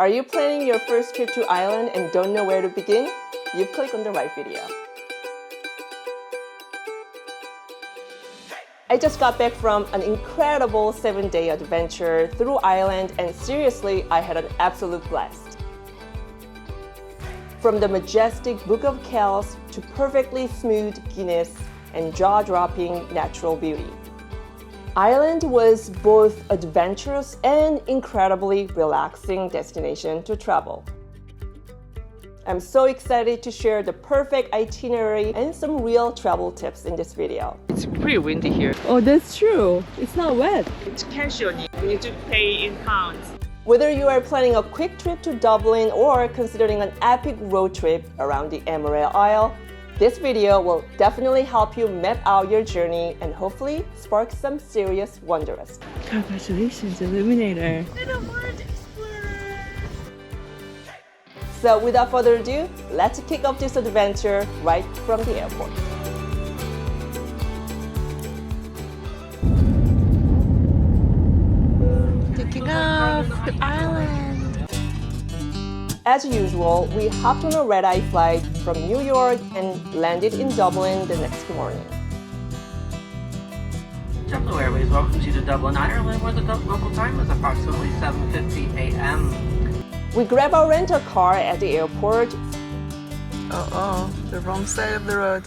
Are you planning your first trip to Ireland and don't know where to begin? You've clicked on the right video. I just got back from an incredible 7-day adventure through Ireland, and seriously, I had an absolute blast. From the majestic Book of Kells to perfectly smooth Guiness and jaw-dropping natural beauty. Ireland was both adventurous and incredibly relaxing destination to travel. I'm so excited to share the perfect itinerary and some real travel tips in this video. It's pretty windy here. Oh, that's true. It's not wet. It's cancioning. We need to pay in pounds. Whether you are planning a quick trip to Dublin or considering an epic road trip around the Emerald Isle, this video will definitely help you map out your journey and hopefully spark some serious wanderlust. Congratulations, Illuminator. Little world explorer. So without further ado, let's kick off this adventure right from the airport. Taking off to Ireland. As usual, we hopped on a red-eye flight from New York and landed in Dublin the next morning. JetBlue Airways welcomes you to Dublin, Ireland, where the local time is approximately 7:50 a.m. We grabbed our rental car at the airport, The wrong side of the road.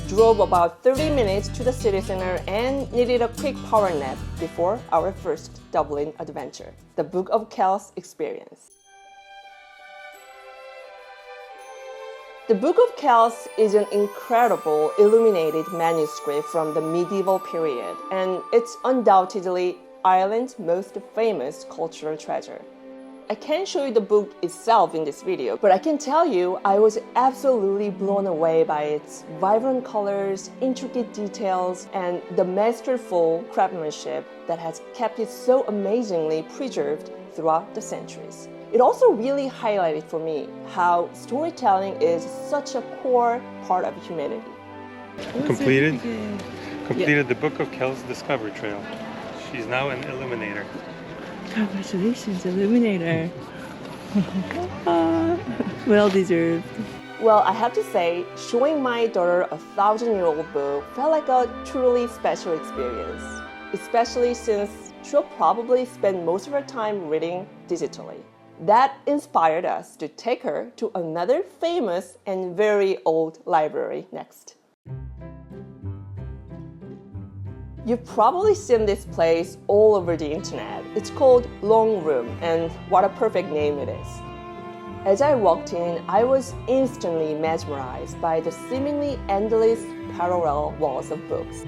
drove about 30 minutes to the city center, and needed a quick power nap before our first Dublin adventure, the Book of Kells experience. The Book of Kells is an incredible illuminated manuscript from the medieval period, and it's undoubtedly Ireland's most famous cultural treasure. I can't show you the book itself in this video, but I can tell you I was absolutely blown away by its vibrant colors, intricate details, and the masterful craftsmanship that has kept it so amazingly preserved throughout the centuries. It also really highlighted for me how storytelling is such a core part of humanity. Completed the Book of Kells Discovery Trail. She's now an Illuminator. Congratulations, Illuminator. Well deserved. Well, I have to say, showing my daughter a 1,000-year-old book felt like a truly special experience, especially since she'll probably spend most of her time reading digitally. That inspired us to take her to another famous and very old library next. You've probably seen this place all over the internet. It's called Long Room, and what a perfect name it is. As I walked in, I was instantly mesmerized by the seemingly endless parallel walls of books.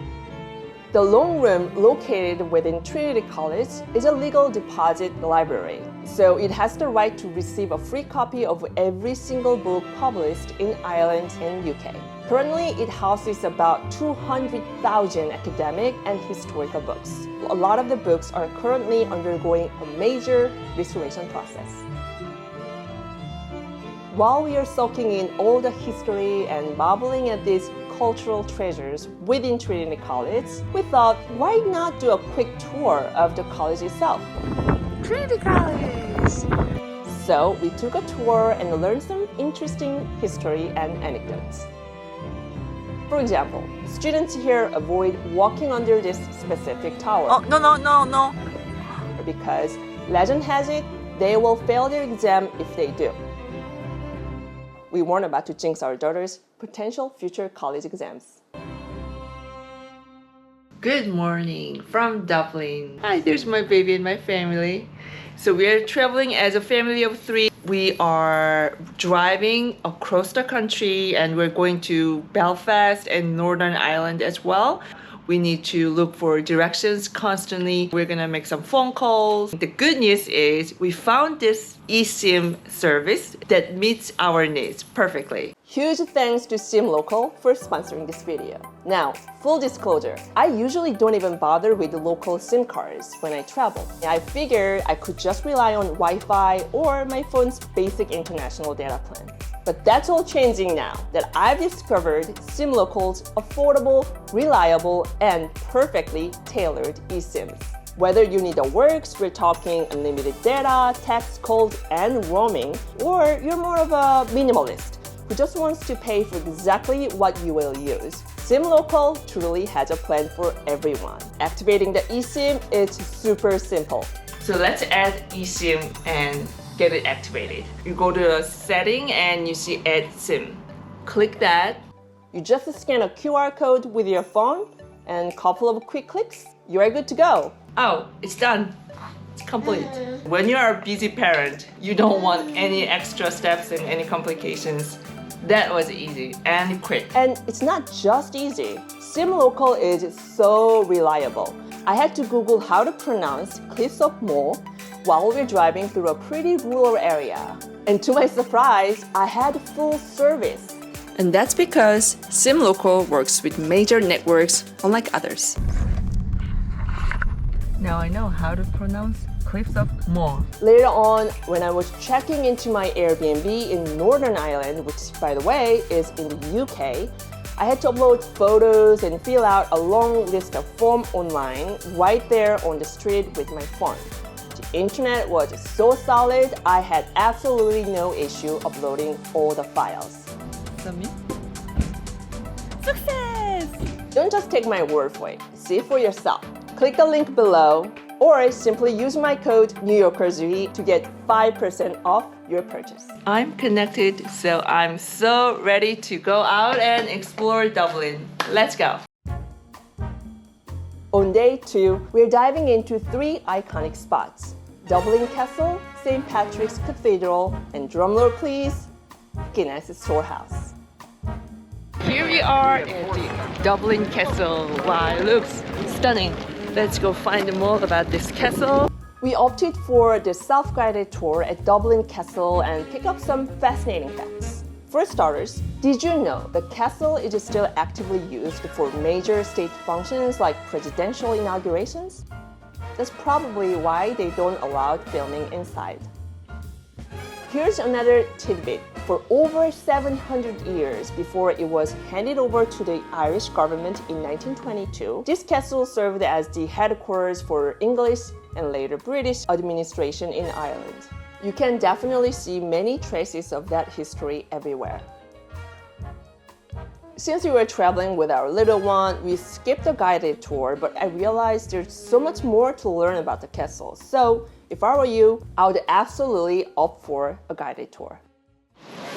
The Long Room, located within Trinity College, is a legal deposit library, so it has the right to receive a free copy of every single book published in Ireland and UK. Currently, it houses about 200,000 academic and historical books. A lot of the books are currently undergoing a major restoration process. While we are soaking in all the history and marveling at these cultural treasures within Trinity College, we thought, why not do a quick tour of the college itself? Trinity College! So we took a tour and learned some interesting history and anecdotes. For example, students here avoid walking under this specific tower. Oh, no. Because legend has it, they will fail their exam if they do. We weren't about to jinx our daughter's potential future college exams. Good morning from Dublin. Hi, there's my baby and my family. So we are traveling as a family of 3. We are driving across the country and we're going to Belfast and Northern Ireland as well. We need to look for directions constantly. We're gonna make some phone calls. The good news is we found this eSim service that meets our needs perfectly. Huge thanks to Sim Local for sponsoring this video. Now, full disclosure, I usually don't even bother with the local SIM cards when I travel. I figured I could just rely on Wi-Fi or my phone's basic international data plan. But that's all changing now that I've discovered SimLocal's affordable, reliable, and perfectly tailored eSIMs. Whether you need the works, we're talking unlimited data, text, calls, and roaming, or you're more of a minimalist who just wants to pay for exactly what you will use. SimLocal truly has a plan for everyone. Activating the eSIM is super simple. So let's add eSIM and get it activated. You go to the setting and you see add SIM. Click that. You just scan a QR code with your phone and a couple of quick clicks, you are good to go. Oh, it's done. It's complete. When you're a busy parent, you don't want any extra steps and any complications. That was easy and quick. And it's not just easy. SimLocal is so reliable. I had to Google how to pronounce Cliffs of Moher while we're driving through a pretty rural area. And to my surprise, I had full service. And that's because SimLocal works with major networks unlike others. Now I know how to pronounce Cliffs of Moher. Later on, when I was checking into my Airbnb in Northern Ireland, which by the way is in the UK, I had to upload photos and fill out a long list of forms online right there on the street with my phone. The internet was so solid, I had absolutely no issue uploading all the files. Success! Don't just take my word for it. See for yourself. Click the link below or simply use my code NewYorkerZuhi to get 5% off your purchase. I'm connected, so I'm so ready to go out and explore Dublin. Let's go. On day 2, we're diving into 3 iconic spots: Dublin Castle, St. Patrick's Cathedral, and drumroll please, Guinness Storehouse. Here we are at the Dublin Castle. Wow, it looks stunning. Let's go find more about this castle. We opted for the self-guided tour at Dublin Castle and pick up some fascinating facts. For starters, did you know the castle is still actively used for major state functions like presidential inaugurations? That's probably why they don't allow filming inside. Here's another tidbit. For over 700 years before it was handed over to the Irish government in 1922, this castle served as the headquarters for English and later British administration in Ireland. You can definitely see many traces of that history everywhere. Since we were traveling with our little one, we skipped the guided tour, but I realized there's so much more to learn about the castle. So if I were you, I would absolutely opt for a guided tour.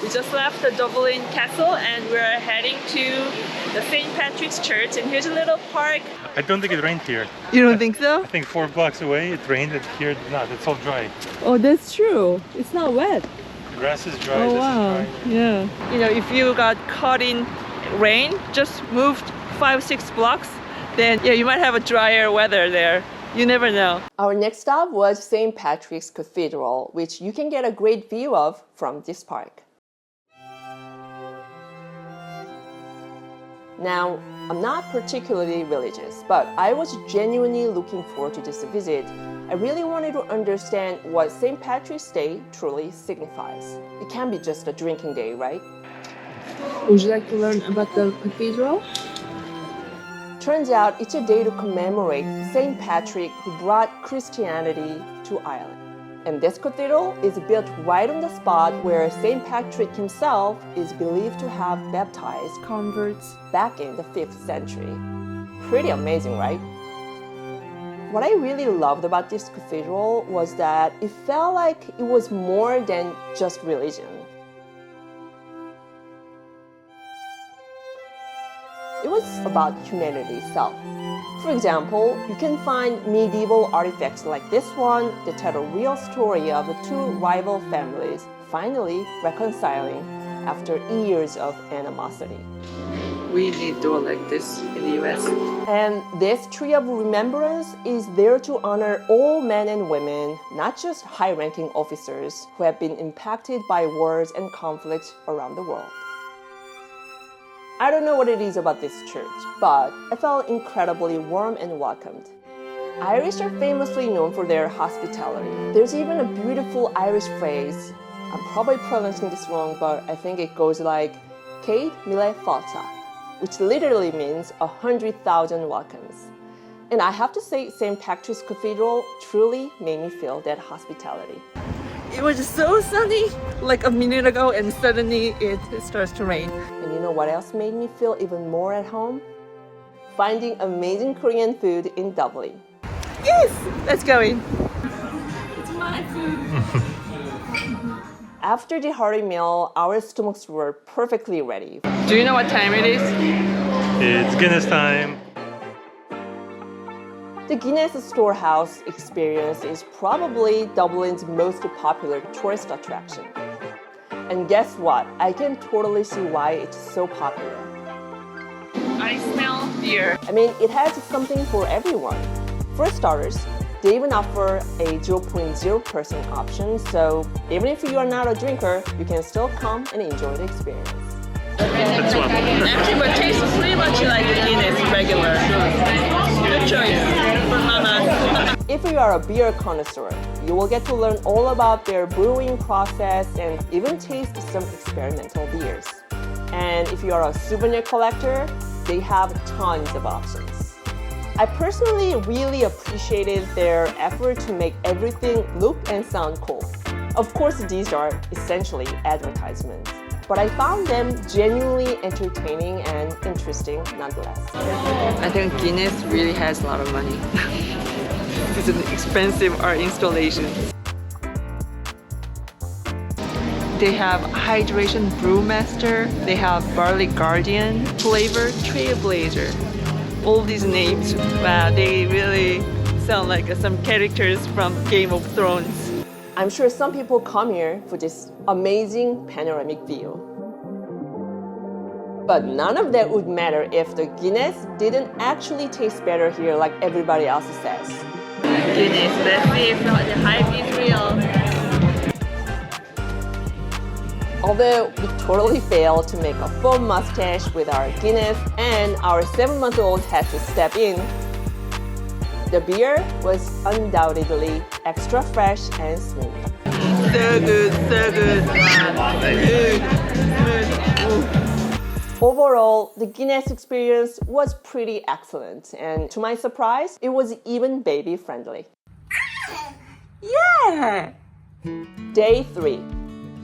We just left the Dublin Castle and we're heading to the St. Patrick's Church, and here's a little park. I don't think it rained here. You don't think so? I think 4 blocks away it rained, and here it's not. It's all dry. Oh, that's true. It's not wet. The grass is dry. Oh, this wow. is dry. Yeah. You know, if you got caught in rain, just moved 5-6 blocks, then yeah, you might have a drier weather there. You never know. Our next stop was St. Patrick's Cathedral, which you can get a great view of from this park. Now, I'm not particularly religious, but I was genuinely looking forward to this visit. I really wanted to understand what St. Patrick's Day truly signifies. It can't be just a drinking day, right? Would you like to learn about the cathedral? Turns out it's a day to commemorate St. Patrick who brought Christianity to Ireland. And this cathedral is built right on the spot where St. Patrick himself is believed to have baptized converts back in the 5th century. Pretty amazing, right? What I really loved about this cathedral was that it felt like it was more than just religion. It was about humanity itself. For example, you can find medieval artifacts like this one that tell a real story of the 2 rival families finally reconciling after years of animosity. We need door like this in the US. And this tree of remembrance is there to honor all men and women, not just high-ranking officers who have been impacted by wars and conflicts around the world. I don't know what it is about this church, but I felt incredibly warm and welcomed. Irish are famously known for their hospitality. There's even a beautiful Irish phrase. I'm probably pronouncing this wrong, but I think it goes like Céad Mille Fáilte, which literally means 100,000 welcomes. And I have to say, St. Patrick's Cathedral truly made me feel that hospitality. It was so sunny like a minute ago and suddenly it starts to rain. And you know what else made me feel even more at home? Finding amazing Korean food in Dublin. Yes, let's go in. After the hearty meal, our stomachs were perfectly ready. Do you know what time it is? It's Guinness time. The Guinness Storehouse experience is probably Dublin's most popular tourist attraction. And guess what? I can totally see why it's so popular. I smell beer. I mean, it has something for everyone. For starters, they even offer a 0.0% option, so even if you are not a drinker, you can still come and enjoy the experience. That's one. Actually, but tastes pretty much like the Guinness regular. Good choice for mama. If you are a beer connoisseur, you will get to learn all about their brewing process and even taste some experimental beers. And if you are a souvenir collector, they have tons of options. I personally really appreciated their effort to make everything look and sound cool. Of course, these are essentially advertisements, but I found them genuinely entertaining and interesting nonetheless. I think Guinness really has a lot of money. It's an expensive art installation. They have Hydration Brewmaster, they have Barley Guardian, Flavor Trailblazer. All these names, wow, they really sound like some characters from Game of Thrones. I'm sure some people come here for this amazing panoramic view. But none of that would matter if the Guinness didn't actually taste better here like everybody else says. Guinness, let's see if not the hype is real. Although we totally failed to make a full mustache with our Guinness and our 7-month-old had to step in, the beer was undoubtedly extra fresh and smooth. So good, so good. Wow. Good, good. Overall, the Guinness experience was pretty excellent, and to my surprise, it was even baby-friendly. Yeah! Day 3.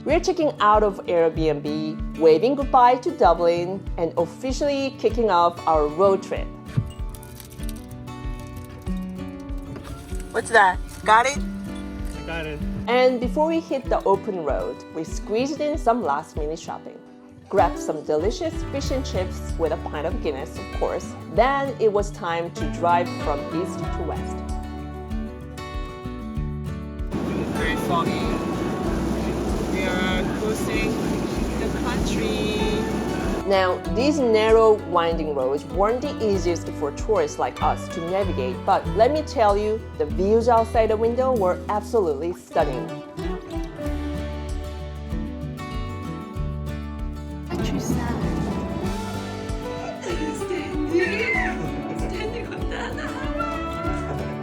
We're checking out of Airbnb, waving goodbye to Dublin, and officially kicking off our road trip. What's that? Got it? Got it. And before we hit the open road, we squeezed in some last-minute shopping. Grabbed some delicious fish and chips with a pint of Guinness, of course. Then it was time to drive from east to west. Very foggy. We are crossing the country. Now, these narrow, winding roads weren't the easiest for tourists like us to navigate, but let me tell you, the views outside the window were absolutely stunning.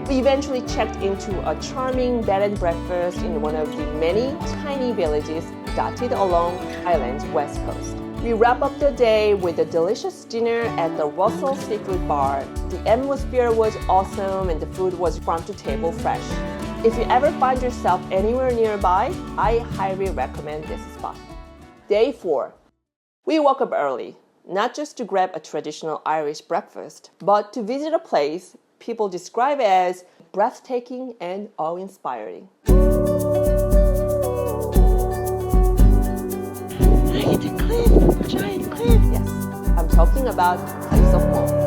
We eventually checked into a charming bed and breakfast in one of the many tiny villages dotted along Ireland's west coast. We wrap up the day with a delicious dinner at the Russell Seafood Bar. The atmosphere was awesome and the food was farm to table fresh. If you ever find yourself anywhere nearby, I highly recommend this spot. Day 4. We woke up early, not just to grab a traditional Irish breakfast, but to visit a place people describe as breathtaking and awe-inspiring. Look at the cliff, giant cliff. Yes, I'm talking about Cliffs of Moher.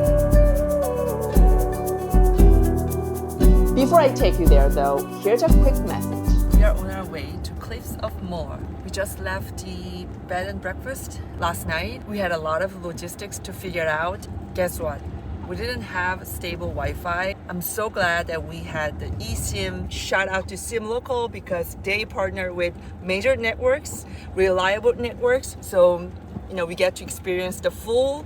Before I take you there though, here's a quick message. We are on our way to Cliffs of Moher. We just left the bed and breakfast last night. We had a lot of logistics to figure out. Guess what? We didn't have stable Wi-Fi. I'm so glad that we had the eSim. Shout out to Sim Local because they partner with major networks, reliable networks. So, we get to experience the full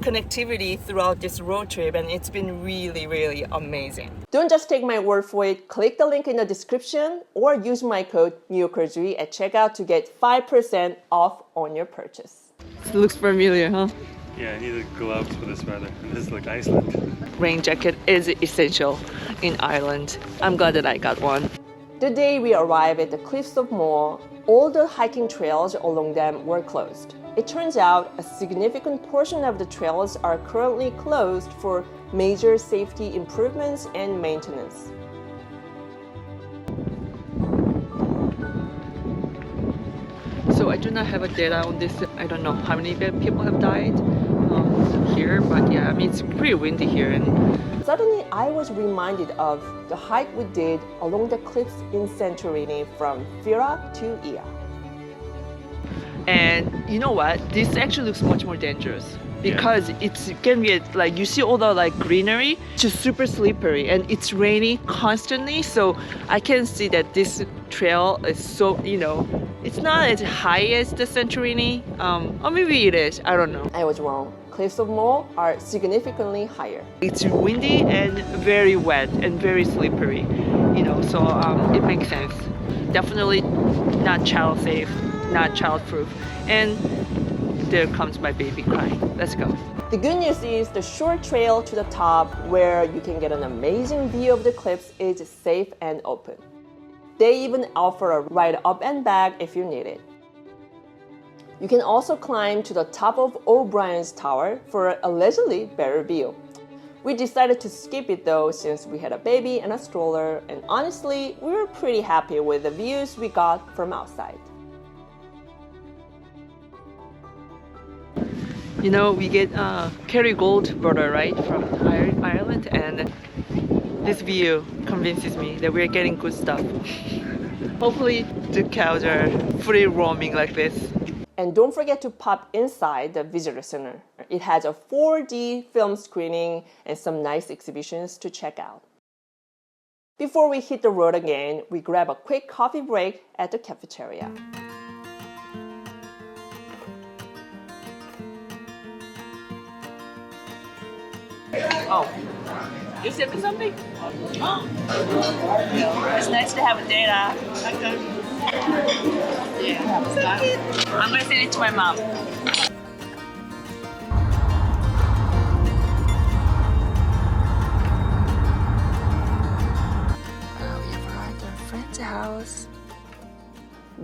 connectivity throughout this road trip, and it's been really, really amazing. Don't just take my word for it. Click the link in the description or use my code NewYorkerJuhui at checkout to get 5% off on your purchase. It looks familiar, huh? Yeah, I needed gloves for this weather. And this is like Iceland. Rain jacket is essential in Ireland. I'm glad that I got one. The day we arrived at the cliffs of Moher, all the hiking trails along them were closed. It turns out a significant portion of the trails are currently closed for major safety improvements and maintenance. So I do not have a data on this. I don't know how many people have died here, but yeah, I mean, it's pretty windy here. And Suddenly, I was reminded of the hike we did along the cliffs in Santorini from Fira to Ia. And you know what? This actually looks much more dangerous because it can be like you see all the like greenery, just super slippery, and it's raining constantly. So I can see that this trail is so it's not as high as the Santorini, or maybe it is. I don't know. I was wrong. Cliffs of Moher are significantly higher. It's windy and very wet and very slippery, so it makes sense. Definitely not child safe, not child proof. And there comes my baby crying. Let's go. The good news is the short trail to the top where you can get an amazing view of the cliffs is safe and open. They even offer a ride up and back if you need it. You can also climb to the top of O'Brien's Tower for an allegedly better view. We decided to skip it though since we had a baby and a stroller, and honestly, we were pretty happy with the views we got from outside. We get Kerrygold butter, right, from Ireland, and this view convinces me that we're getting good stuff. Hopefully the cows are free roaming like this. And don't forget to pop inside the visitor center. It has a 4D film screening and some nice exhibitions to check out. Before we hit the road again, we grab a quick coffee break at the cafeteria. Oh, you sent me something? It's nice to have a data. Yeah, so cute. I'm gonna send it to my mom. We have arrived at our friend's house.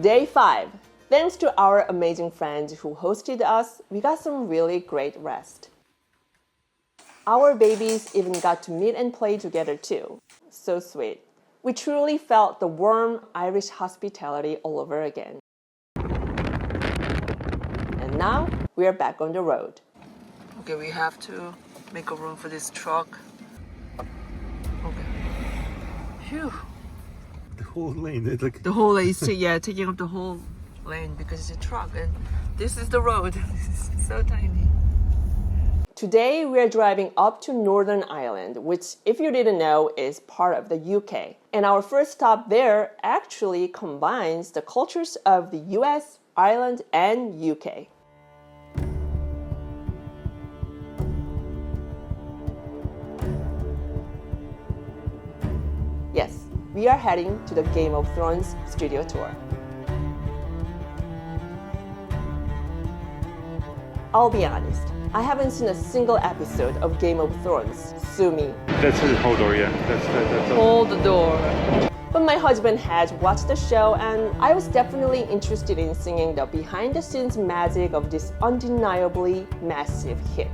Day 5. Thanks to our amazing friends who hosted us, we got some really great rest. Our babies even got to meet and play together too. So sweet. We truly felt the warm Irish hospitality all over again. And now we are back on the road. Okay, we have to make a room for this truck. Okay. Phew. The whole lane, it's like The whole lane is taking up the whole lane because it's a truck, and this is the road. This is so tiny. Today we are driving up to Northern Ireland, which, if you didn't know, is part of the UK. And our first stop there actually combines the cultures of the US, Ireland, and UK. Yes, we are heading to the Game of Thrones studio tour. I'll be honest, I haven't seen a single episode of Game of Thrones. Sue me. that's the whole door, yeah. That's Hold the door. But my husband has watched the show, and I was definitely interested in seeing the behind-the-scenes magic of this undeniably massive hit.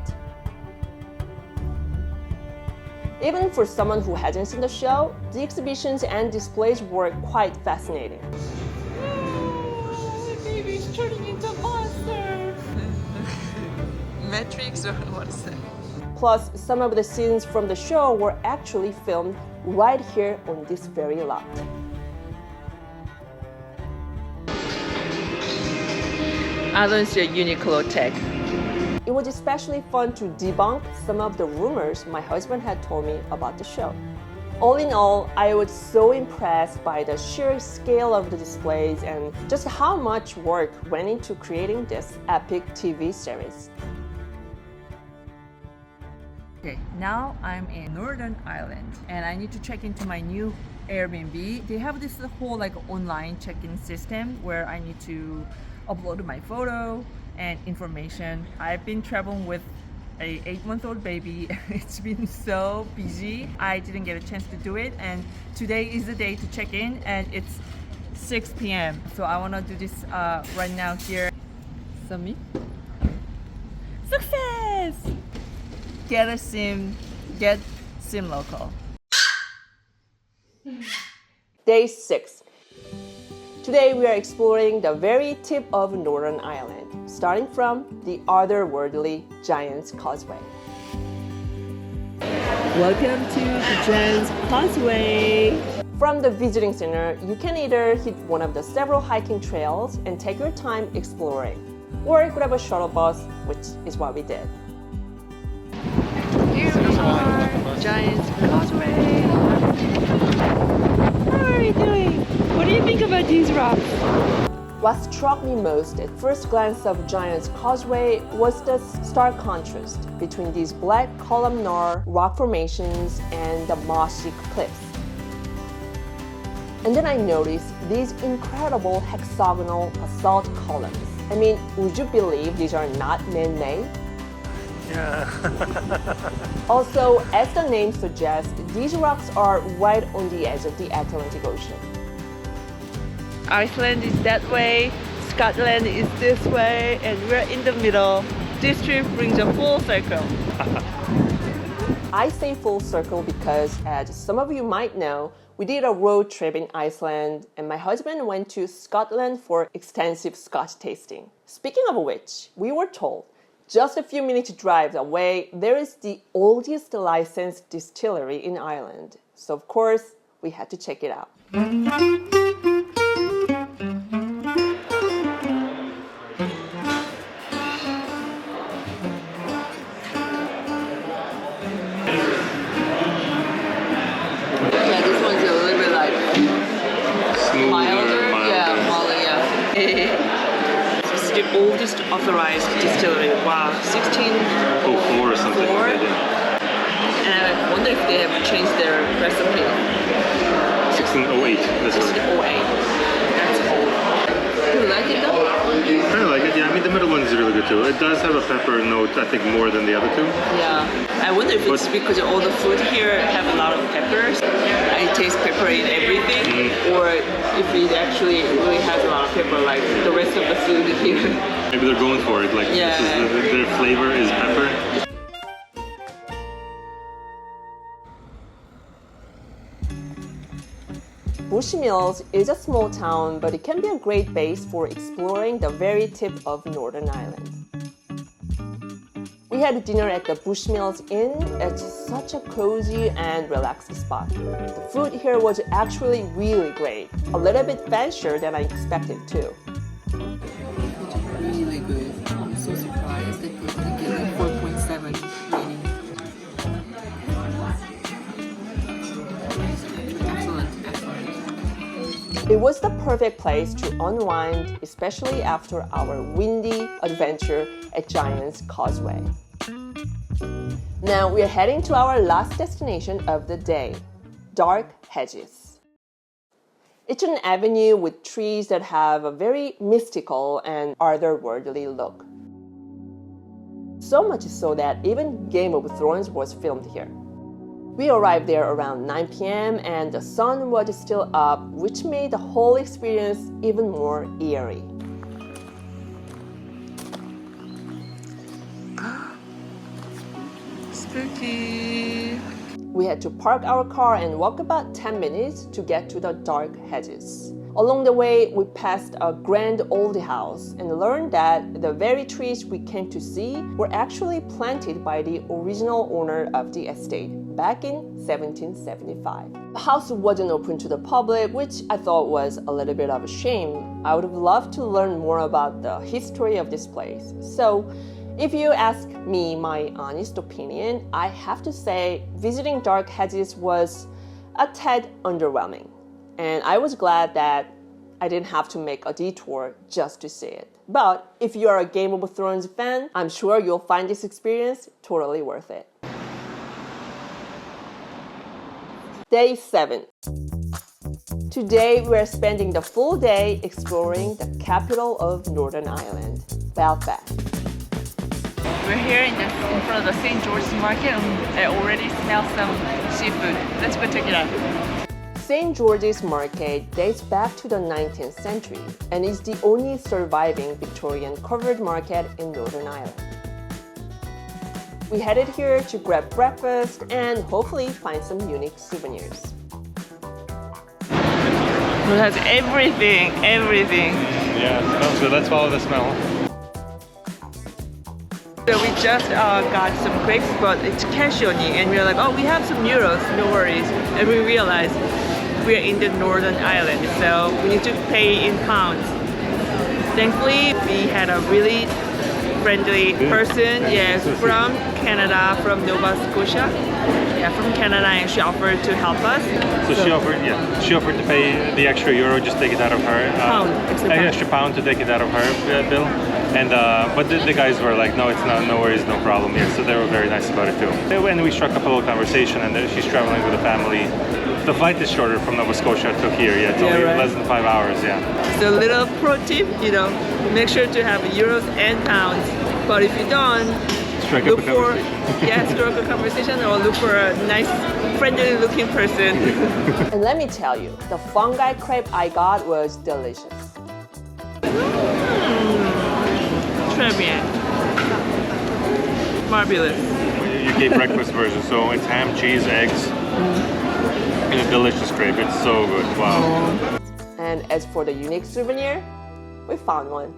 Even for someone who hasn't seen the show, the exhibitions and displays were quite fascinating. Oh, the baby's turning into a monster. Matrix, or what is that? Plus, some of the scenes from the show were actually filmed right here on this very lot. Ireland's your Uniqlo tech. It was especially fun to debunk some of the rumors my husband had told me about the show. All in all, I was so impressed by the sheer scale of the displays and just how much work went into creating this epic TV series. Okay, now I'm in Northern Ireland and I need to check into my new Airbnb. They have this whole online check-in system where I need to upload my photo and information. I've been traveling with a 8-month-old baby. It's been so busy. I didn't get a chance to do it, and today is the day to check in, and it's 6 p.m. So I want to do this right now here. Submit. Success! Get eSim, get SIM local. Day 6. Today we are exploring the very tip of Northern Ireland, starting from the otherworldly Giant's Causeway. Welcome to the Giant's Causeway. From the visiting center, you can either hit one of the several hiking trails and take your time exploring, or grab a shuttle bus, which is what we did. Here we are, Giant's Causeway. How are you doing? What do you think about these rocks? What struck me most at first glance of Giant's Causeway was the stark contrast between these black columnar rock formations and the mossy cliffs. And then I noticed these incredible hexagonal basalt columns. I mean, would you believe these are not man-made? Yeah. Also, as the name suggests, these rocks are right on the edge of the Atlantic Ocean. Iceland is that way, Scotland is this way, and we're in the middle. This trip brings a full circle. I say full circle because, as some of you might know, we did a road trip in Iceland, and my husband went to Scotland for extensive Scotch tasting. Speaking of which, we were told just a few minutes drive away, there is the oldest licensed distillery in Ireland. So of course, we had to check it out. Oldest authorized distillery. Wow, 1604 or something. And I wonder if they have changed their recipe. 1608. That's 1608. That's old. Do you like it though? I kind of like it. Yeah, I mean the middle one is really good too. It does have a pepper note, I think, more than the other two. Yeah. I wonder if it's because all the food here have a lot of peppers. I taste pepper in everything, or if it actually really has a lot of pepper, like the rest of the food here. Maybe they're going for it. Like Yeah. their flavor is pepper. Bushmills is a small town, but it can be a great base for exploring the very tip of Northern Ireland. We had dinner at the Bushmills Inn. It's such a cozy and relaxed spot. The food here was actually really great, a little bit fancier than I expected too. Really good. I'm so surprised that they give it 4.7 rating. Excellent. It was the perfect place to unwind, especially after our windy adventure at Giant's Causeway. Now we are heading to our last destination of the day, Dark Hedges. It's an avenue with trees that have a very mystical and otherworldly look. So much so that even Game of Thrones was filmed here. We arrived there around 9 p.m. and the sun was still up, which made the whole experience even more eerie. Spooky. We had to park our car and walk about 10 minutes to get to the Dark Hedges. Along the way, we passed a grand old house and learned that the very trees we came to see were actually planted by the original owner of the estate back in 1775. The house wasn't open to the public, which I thought was a little bit of a shame. I would have loved to learn more about the history of this place. So, if you ask me my honest opinion, I have to say visiting Dark Hedges was a tad underwhelming. And I was glad that I didn't have to make a detour just to see it. But if you are a Game of Thrones fan, I'm sure you'll find this experience totally worth it. Day 7. Today we're spending the full day exploring the capital of Northern Ireland, Belfast. We're here in front of the St. George's Market and I already smell some seafood. Let's go check it out. St. George's Market dates back to the 19th century and is the only surviving Victorian covered market in Northern Ireland. We headed here to grab breakfast and hopefully find some unique souvenirs. It has everything. Yeah, it smells good. Let's follow the smell. So we just got some grapes, but it's cash only, and we're like, oh, we have some euros, no worries. And we realized we're in the Northern Ireland, so we need to pay in pounds. Thankfully, we had a really friendly person, yes, from Canada, from Nova Scotia. Yeah, from Canada, and she offered to help us. So she offered to pay the extra euro, just take it out of her. Extra pound to take it out of her bill. And but the guys were like, no, it's not, no worries, no problem here. So they were very nice about it too. And we struck up a little conversation, and she's traveling with a family. The flight is shorter from Nova Scotia to here. Yeah, it's only less than 5 hours. Yeah. So little pro tip, make sure to have euros and pounds. But if you don't, strike up a conversation or look for a nice, friendly-looking person. And let me tell you, the fungi crepe I got was delicious. Très bien. Marvelous. You gave breakfast version, so it's ham, cheese, eggs, and a delicious crepe. It's so good. Wow. And as for the unique souvenir, we found one.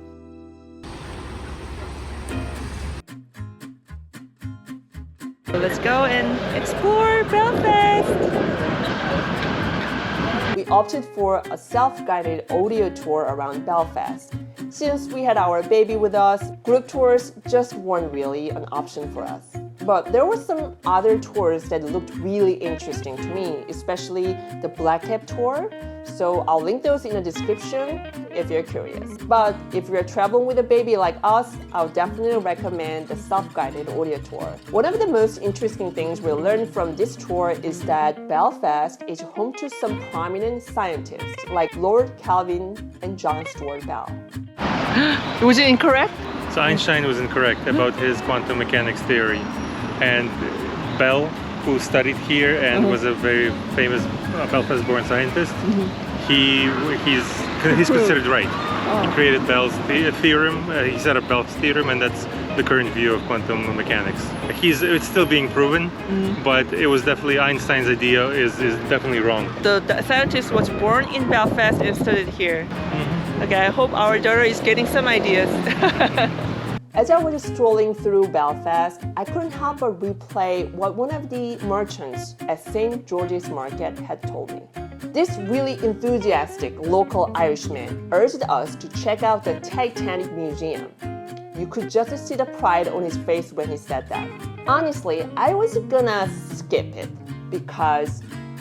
Let's go and explore Belfast. We opted for a self-guided audio tour around Belfast. Since we had our baby with us, group tours just weren't really an option for us. But there were some other tours that looked really interesting to me, especially the Black Cab tour. So I'll link those in the description if you're curious. But if you're traveling with a baby like us, I'll definitely recommend the self-guided audio tour. One of the most interesting things we learned from this tour is that Belfast is home to some prominent scientists like Lord Kelvin and John Stuart Bell. Was it incorrect? So Einstein was incorrect about his quantum mechanics theory, and Bell, who studied here and was a very famous Belfast-born scientist, he's considered right. He created Bell's theorem. He set up Bell's theorem, and that's the current view of quantum mechanics. It's still being proven, but it was definitely Einstein's idea is definitely wrong. The scientist was born in Belfast and studied here. Okay, I hope our daughter is getting some ideas. As I was strolling through Belfast, I couldn't help but replay what one of the merchants at St. George's Market had told me. This really enthusiastic local Irishman urged us to check out the Titanic Museum. You could just see the pride on his face when he said that. Honestly, I was gonna skip it because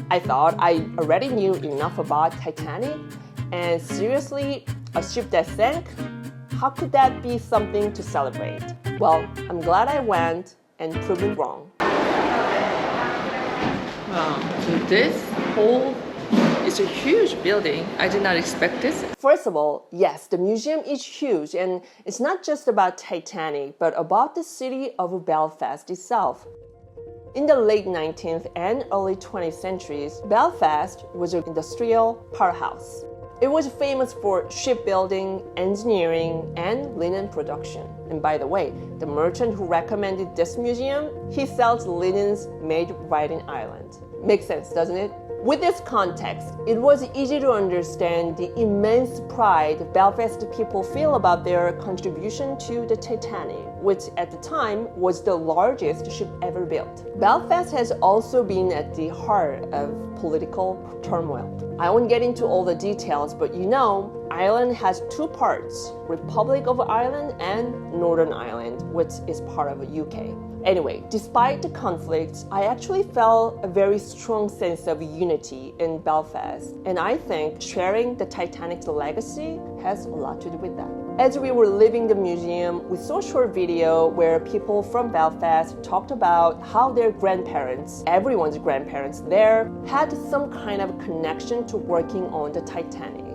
I thought I already knew enough about Titanic, and seriously, a ship that sank? How could that be something to celebrate? Well, I'm glad I went and proven wrong. Wow, so this whole is a huge building. I did not expect this. First of all, yes, the museum is huge, and it's not just about Titanic, but about the city of Belfast itself. In the late 19th and early 20th centuries, Belfast was an industrial powerhouse. It was famous for shipbuilding, engineering, and linen production. And by the way, the merchant who recommended this museum, he sells linens made right in Ireland. Makes sense, doesn't it? With this context, it was easy to understand the immense pride Belfast people feel about their contribution to the Titanic, which at the time was the largest ship ever built. Belfast has also been at the heart of political turmoil. I won't get into all the details, but Ireland has two parts, Republic of Ireland and Northern Ireland, which is part of the UK. Anyway, despite the conflicts, I actually felt a very strong sense of unity in Belfast, and I think sharing the Titanic's legacy has a lot to do with that. As we were leaving the museum, we saw a short video where people from Belfast talked about how their grandparents, everyone's grandparents there, had some kind of connection to working on the Titanic.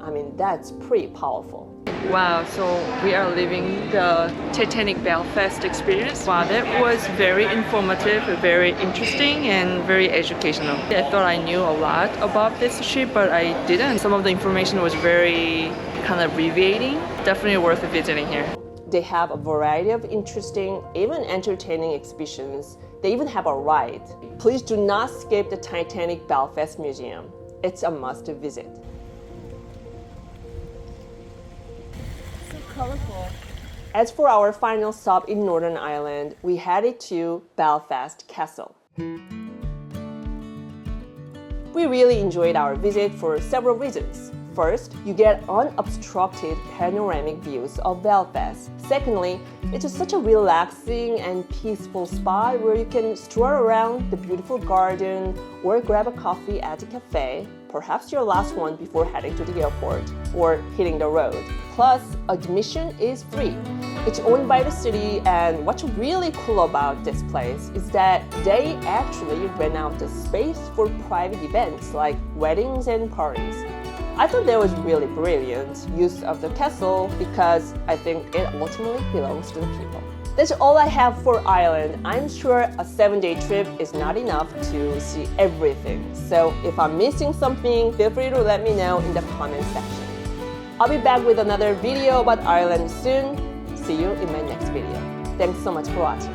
I mean, that's pretty powerful. Wow, so we are living the Titanic Belfast experience. Wow, that was very informative, very interesting, and very educational. I thought I knew a lot about this ship, but I didn't. Some of the information was very kind of abbreviating. Definitely worth visiting here. They have a variety of interesting, even entertaining exhibitions. They even have a ride. Please do not skip the Titanic Belfast Museum. It's a must visit. So colorful. As for our final stop in Northern Ireland, we headed to Belfast Castle. We really enjoyed our visit for several reasons. First, you get unobstructed panoramic views of Belfast. Secondly, it's such a relaxing and peaceful spot where you can stroll around the beautiful garden or grab a coffee at a cafe, perhaps your last one before heading to the airport or hitting the road. Plus, admission is free. It's owned by the city, and what's really cool about this place is that they actually rent out the space for private events like weddings and parties. I thought that was really brilliant use of the castle because I think it ultimately belongs to the people. That's all I have for Ireland. I'm sure a 7-day trip is not enough to see everything. So if I'm missing something, feel free to let me know in the comment section. I'll be back with another video about Ireland soon. See you in my next video. Thanks so much for watching.